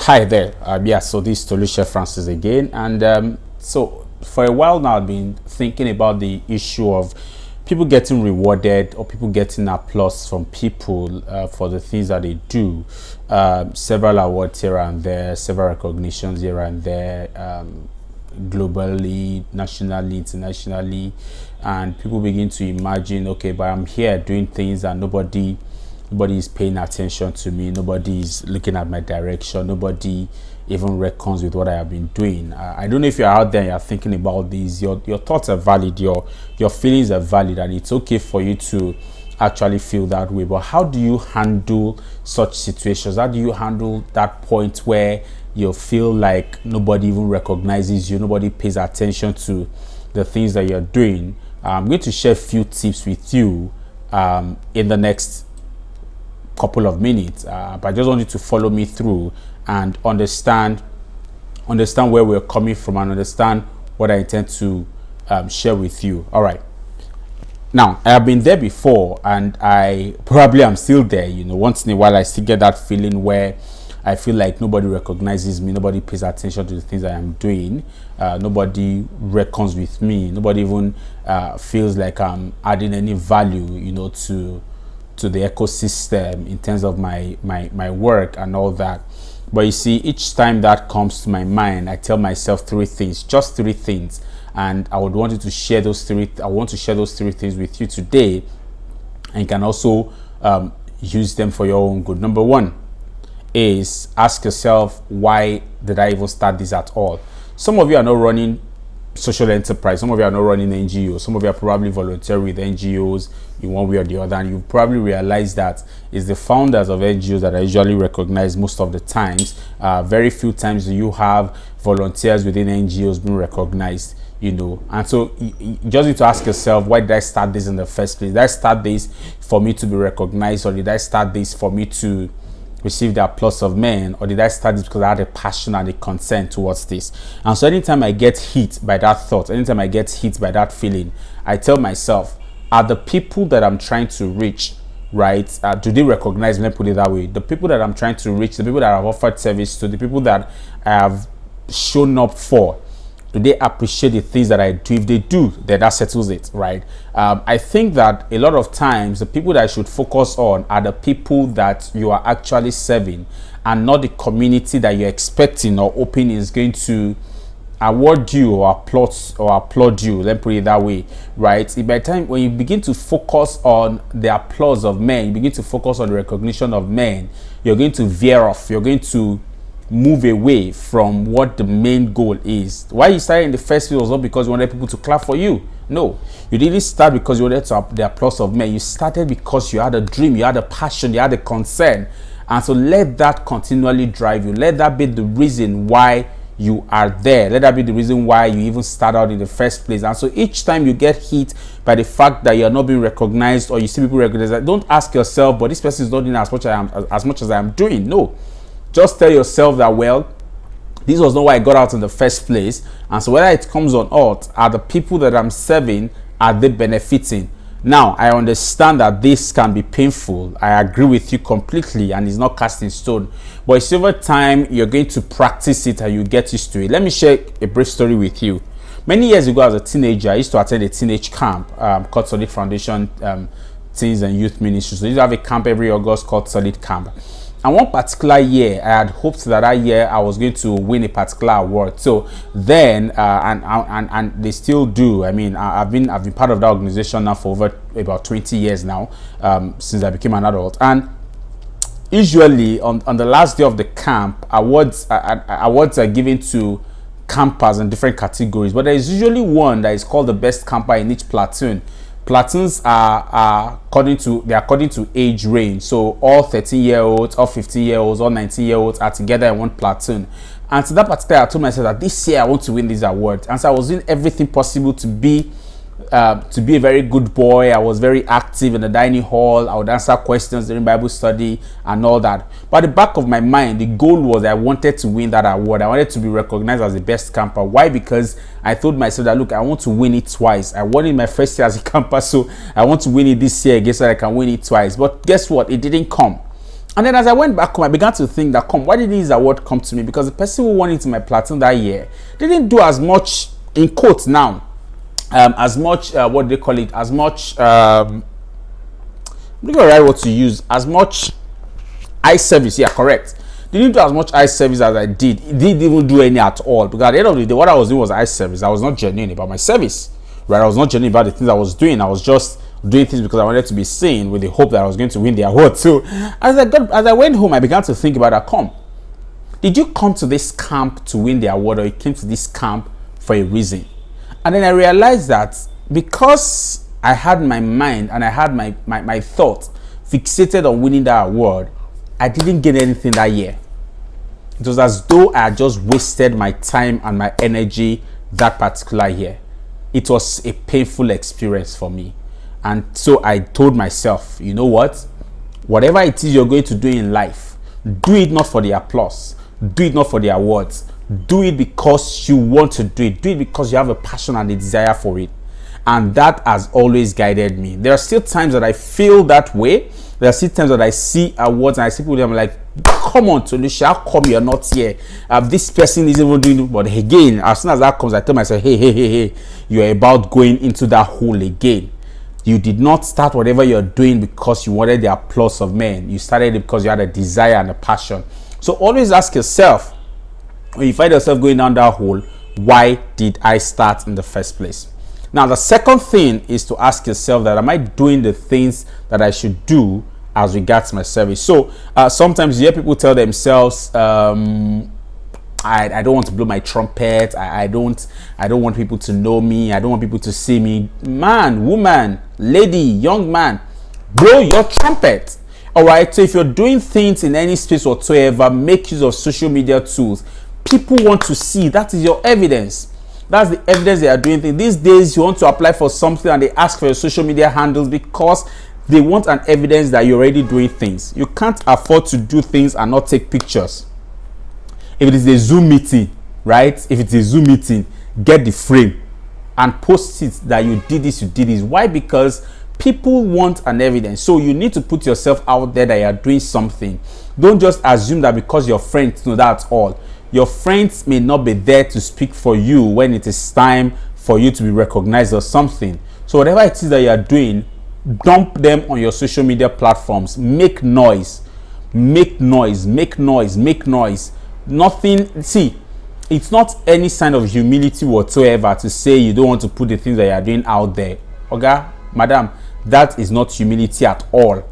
Hi there. Yeah, so this is Toluse Francis again, and so for a while now, I've been thinking about the issue of people getting rewarded or people getting applause from people for the things that they do. Several awards here and there, several recognitions here and there, globally, nationally, internationally, and people begin to imagine, okay, but I'm here doing things and nobody is paying attention to me, nobody is looking at my direction, nobody even reckons with what I have been doing. I don't know if you're out there and you're thinking about these. Your thoughts are valid, your feelings are valid, and it's okay for you to actually feel that way. But how do you handle such situations? How do you handle that point where you feel like nobody even recognizes you, nobody pays attention to the things that you're doing? I'm going to share a few tips with you in the next couple of minutes, but I just want you to follow me through and understand where we're coming from and understand what I intend to share with you. All right. Now, I have been there before, and I probably am still there. You know, once in a while, I still get that feeling where I feel like nobody recognizes me, nobody pays attention to the things I am doing, nobody reckons with me, nobody even feels like I'm adding any value, you know, to the ecosystem in terms of my work and all that. But you see, each time that comes to my mind, I tell myself three things, just three things, and I would want you to share those three. I want to share those three things with you today, and you can also use them for your own good. Number one is ask yourself, why did I even start this at all? Some of you are not running social enterprise, some of you are not running NGOs, some of you are probably volunteering with NGOs in one way or the other, and you probably realize that it's the founders of NGOs that are usually recognized most of the times. Very few times do you have volunteers within NGOs being recognized, you know. And so you just need to ask yourself, why did I start this in the first place? Did I start this for me to be recognized, or did I start this for me to receive the applause of men, or did I start this because I had a passion and a concern towards this? And so anytime I get hit by that thought, anytime I get hit by that feeling, I tell myself, are the people that I'm trying to reach, right, do they recognize me? Let me put it that way. The people that I'm trying to reach, the people that I've offered service to, the people that I have shown up for, do they appreciate the things that I do? If they do, then that settles it, right? I think that a lot of times the people that I should focus on are the people that you are actually serving, and not the community that you're expecting or hoping is going to award you or applaud you. Let me put it that way, right? By the time when you begin to focus on the applause of men, you begin to focus on the recognition of men, you're going to veer off. You're going to move away from what the main goal is. Why you started in the first place was not because you wanted people to clap for you. No, you didn't start because you wanted the applause of men. You started because you had a dream, you had a passion, you had a concern. And so let that continually drive you. Let that be the reason why you are there. Let that be the reason why you even start out in the first place. And so each time you get hit by the fact that you're not being recognized, or you see people recognize, don't ask yourself, but this person is not doing as much as I am doing. No. Just tell yourself that, well, this was not why I got out in the first place. And so whether it comes or not, are the people that I'm serving, are they benefiting? Now, I understand that this can be painful. I agree with you completely, and it's not cast in stone. But it's over time, you're going to practice it and you get used to it. Let me share a brief story with you. Many years ago, as a teenager, I used to attend a teenage camp called Solid Foundation Teens and Youth Ministry. So we used to have a camp every August called Solid Camp. And one particular year, I had hoped that year I was going to win a particular award. So then, and they still do. I mean, I've been part of that organization now for over about 20 years now, since I became an adult. And usually on the last day of the camp, awards are given to campers in different categories. But there is usually one that is called the best camper in each platoon. Platoons are according to age range. So all 13-year-olds, all 15-year-olds, all 19-year-olds are together in one platoon. And to that particular, I told myself that this year I want to win this award. And so I was doing everything possible to be a very good boy. I was very active in the dining hall. I would answer questions during Bible study and all that. But at the back of my mind, the goal was I wanted to win that award. I wanted to be recognized as the best camper. Why? Because I told myself that, look, I want to win it twice. I won it my first year as a camper, so I want to win it this year again so that I can win it twice. But guess what? It didn't come. And then as I went back home, I began to think that, why did this award come to me? Because the person who won it in my platoon that year didn't do as much, in quotes now, as much, what do they call it, as much, I'm looking at the right word to use, as much eye service, yeah, correct. Didn't do as much eye service as I did. It didn't even do any at all. Because at the end of the day, what I was doing was eye service. I was not genuine about my service, right? I was not genuine about the things I was doing. I was just doing things because I wanted to be seen with the hope that I was going to win the award. So as I went home, I began to think about that. Did you come to this camp to win the award, or you came to this camp for a reason? And then I realized that because I had my mind and I had my thought fixated on winning that award, I didn't get anything that year. It was as though I had just wasted my time and my energy that particular year. It was a painful experience for me. And so I told myself, you know what? Whatever it is you're going to do in life, do it not for the applause. Do it not for the awards. Do it because you want to do it. Do it because you have a passion and a desire for it. And that has always guided me. There are still times that I feel that way. There are still times that I see awards and I see people, I'm like, come on, Toluse, how come you're not here? This person isn't even doing it. But again, as soon as that comes, I tell myself, hey, you're about going into that hole again. You did not start whatever you're doing because you wanted the applause of men. You started it because you had a desire and a passion. So always ask yourself, when you find yourself going down that hole, why did I start in the first place? Now, the second thing is to ask yourself that, am I doing the things that I should do as regards my service? So sometimes you hear people tell themselves, I don't want to blow my trumpet. I don't want people to know me. I don't want people to see me. Man, woman, lady, young man, blow your trumpet. All right. So if you're doing things in any space whatsoever, make use of social media tools. People want to see. That is your evidence. That's the evidence they are doing things. These days, you want to apply for something and they ask for your social media handles because they want an evidence that you're already doing things. You can't afford to do things and not take pictures. If it is a Zoom meeting, right? If it's a Zoom meeting, get the frame and post it that you did this, you did this. Why? Because people want an evidence. So you need to put yourself out there that you are doing something. Don't just assume that because your friends know that at all. Your friends may not be there to speak for you when it is time for you to be recognized or something. So whatever it is that you are doing, dump them on your social media platforms. Make noise. Make noise. Make noise. Make noise. Nothing. See, it's not any sign of humility whatsoever to say you don't want to put the things that you are doing out there. Okay, madam, that is not humility at all.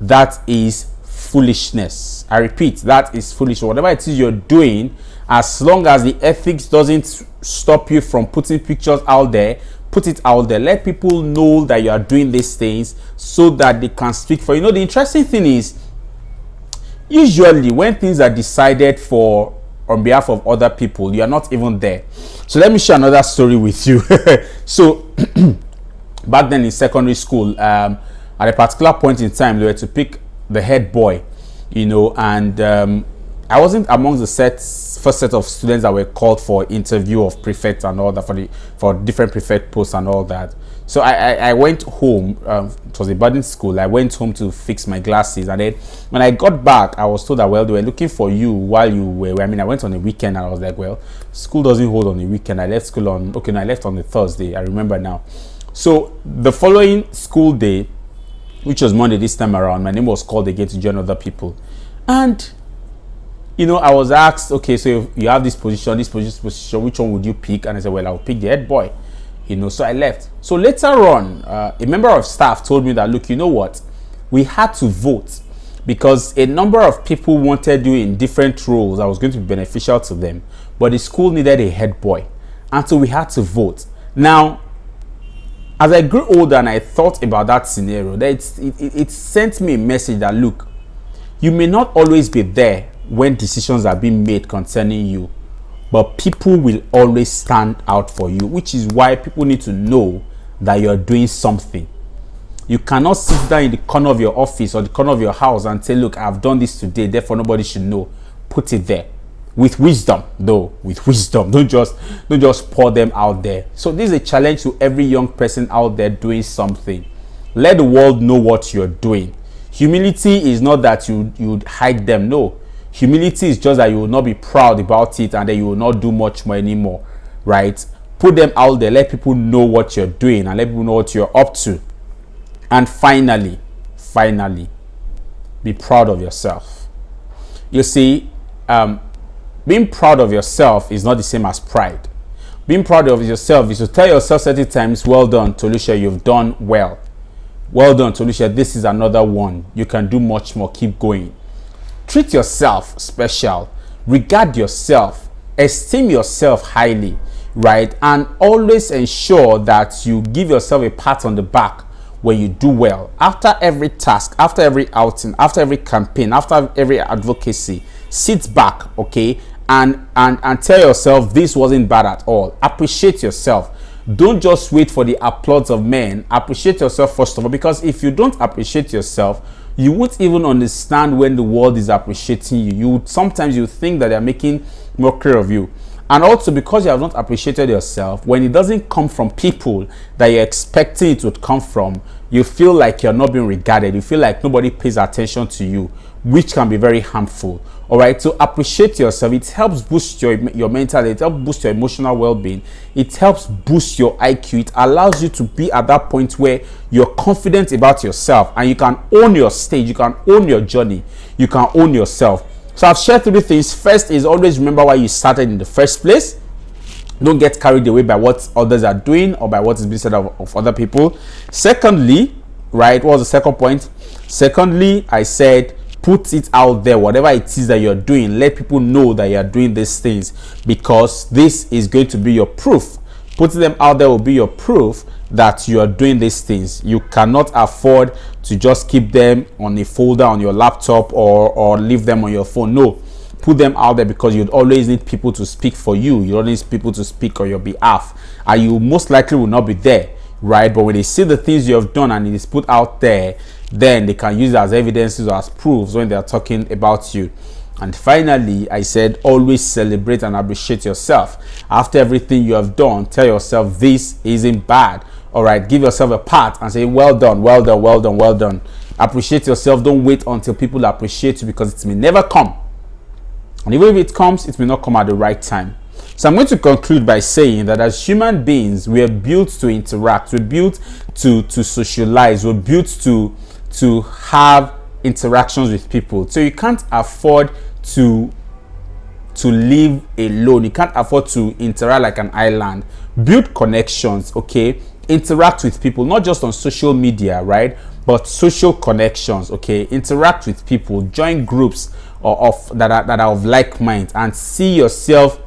That is foolishness. I repeat, that is foolish. Whatever it is you're doing, as long as the ethics doesn't stop you from putting pictures out there, put it out there. Let people know that you are doing these things so that they can speak for you. The interesting thing is, usually when things are decided for on behalf of other people, you are not even there. So let me share another story with you. So back then in secondary school, at a particular point in time, they were to pick the head boy, and I wasn't among the first set of students that were called for interview of prefect and all that for different prefect posts and all that. So I went home. It was a boarding school. I went home to fix my glasses, and then when I got back, I was told that, well, they were looking for you while you were. I went on a weekend, and I was like, well, school doesn't hold on a weekend. I left school on I left on the Thursday. I remember now. So the following school day, which was Monday this time around, my name was called again to join other people. And, I was asked, okay, so you have this position, which one would you pick? And I said, well, I'll pick the head boy. So I left. So later on, a member of staff told me that, look, you know what? We had to vote because a number of people wanted you in different roles that was going to be beneficial to them. But the school needed a head boy. And so we had to vote. Now, as I grew older and I thought about that scenario, it sent me a message that, look, you may not always be there when decisions are being made concerning you, but people will always stand out for you, which is why people need to know that you're doing something. You cannot sit down in the corner of your office or the corner of your house and say, look, I've done this today, therefore nobody should know. Put it there. With wisdom, though. With wisdom. Don't just pour them out there. So this is a challenge to every young person out there doing something. Let the world know what you're doing. Humility is not that you hide them. No, humility is just that you will not be proud about it, and then you will not do much more anymore, right? Put them out there, let people know what you're doing, and let people know what you're up to. And finally, be proud of yourself. You see, being proud of yourself is not the same as pride. Being proud of yourself is to tell yourself certain times, well done, Toluse, you've done well. Well done, Toluse, this is another one. You can do much more. Keep going. Treat yourself special. Regard yourself. Esteem yourself highly, right? And always ensure that you give yourself a pat on the back when you do well. After every task, after every outing, after every campaign, after every advocacy, sit back, okay, and tell yourself this wasn't bad at all. Appreciate yourself. Don't just wait for the applause of men. Appreciate yourself first of all, because if you don't appreciate yourself, you won't even understand when the world is appreciating you. Sometimes you think that they're making mockery of you. And also, because you have not appreciated yourself, when it doesn't come from people that you're expecting it would come from, you feel like you're not being regarded. You feel like nobody pays attention to you, which can be very harmful. All right, so appreciate yourself. It helps boost your mental health. It helps boost your emotional well-being. It helps boost your IQ. It allows you to be at that point where you're confident about yourself and you can own your stage. You can own your journey. You can own yourself. So I've shared 3 things. First is always remember why you started in the first place. Don't get carried away by what others are doing or by what is being said of other people. Secondly, right, what was the second point? Secondly, I said put it out there, whatever it is that you're doing, let people know that you're doing these things, because this is going to be your proof. Putting them out there will be your proof that you are doing these things. You cannot afford to just keep them on a folder on your laptop or leave them on your phone. No, put them out there, because you'd always need people to speak for you. You always need people to speak on your behalf, and you most likely will not be there, right? But when they see the things you have done and it is put out there, then they can use it as evidences or as proofs when they are talking about you. And finally, I said always celebrate and appreciate yourself. After everything you have done, tell yourself this isn't bad. All right, give yourself a pat and say well done, well done, well done, well done. Appreciate yourself. Don't wait until people appreciate you, because it may never come. And even if it comes, it may not come at the right time. So I'm going to conclude by saying that as human beings, we are built to interact. We're built to socialize. We're built to have interactions with people. So you can't afford to live alone. You can't afford to interact like an island. Build connections, okay? Interact with people, not just on social media, right? But social connections, okay? Interact with people, join groups that are of like mind, and see yourself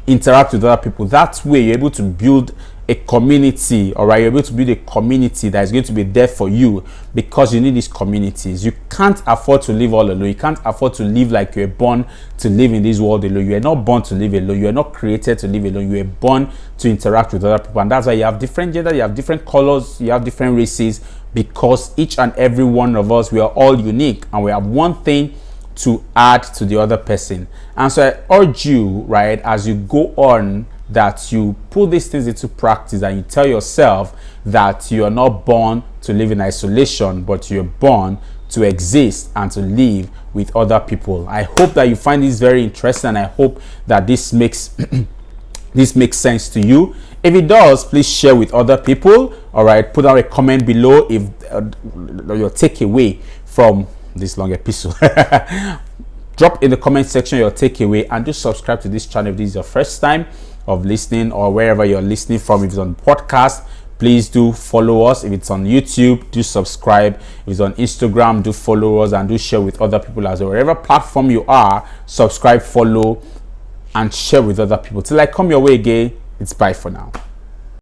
interact with other people. That way you're able to build a community. All right, you're able to build a community that is going to be there for you, because you need these communities. You can't afford to live all alone. You can't afford to live like you're born to live in this world alone. You are not born to live alone. You are not created to live alone. You are born to interact with other people, and that's why you have different gender, you have different colors, you have different races, because each and every one of us, we are all unique, and we have one thing to add to the other person. And so I urge you, right, as you go on, that you put these things into practice, and you tell yourself that you are not born to live in isolation, but you're born to exist and to live with other people. I hope that you find this very interesting, and I hope that this makes this makes sense to you. If it does, please share with other people. All right, put out a comment below if your takeaway from this long episode. Drop in the comment section your takeaway, and do subscribe to this channel if this is your first time of listening, or wherever you're listening from. If it's on podcast, please do follow us. If it's on YouTube, do subscribe. If it's on Instagram, do follow us, and do share with other people as well. Wherever platform you are, subscribe, follow, and share with other people. Till I come your way again, it's bye for now.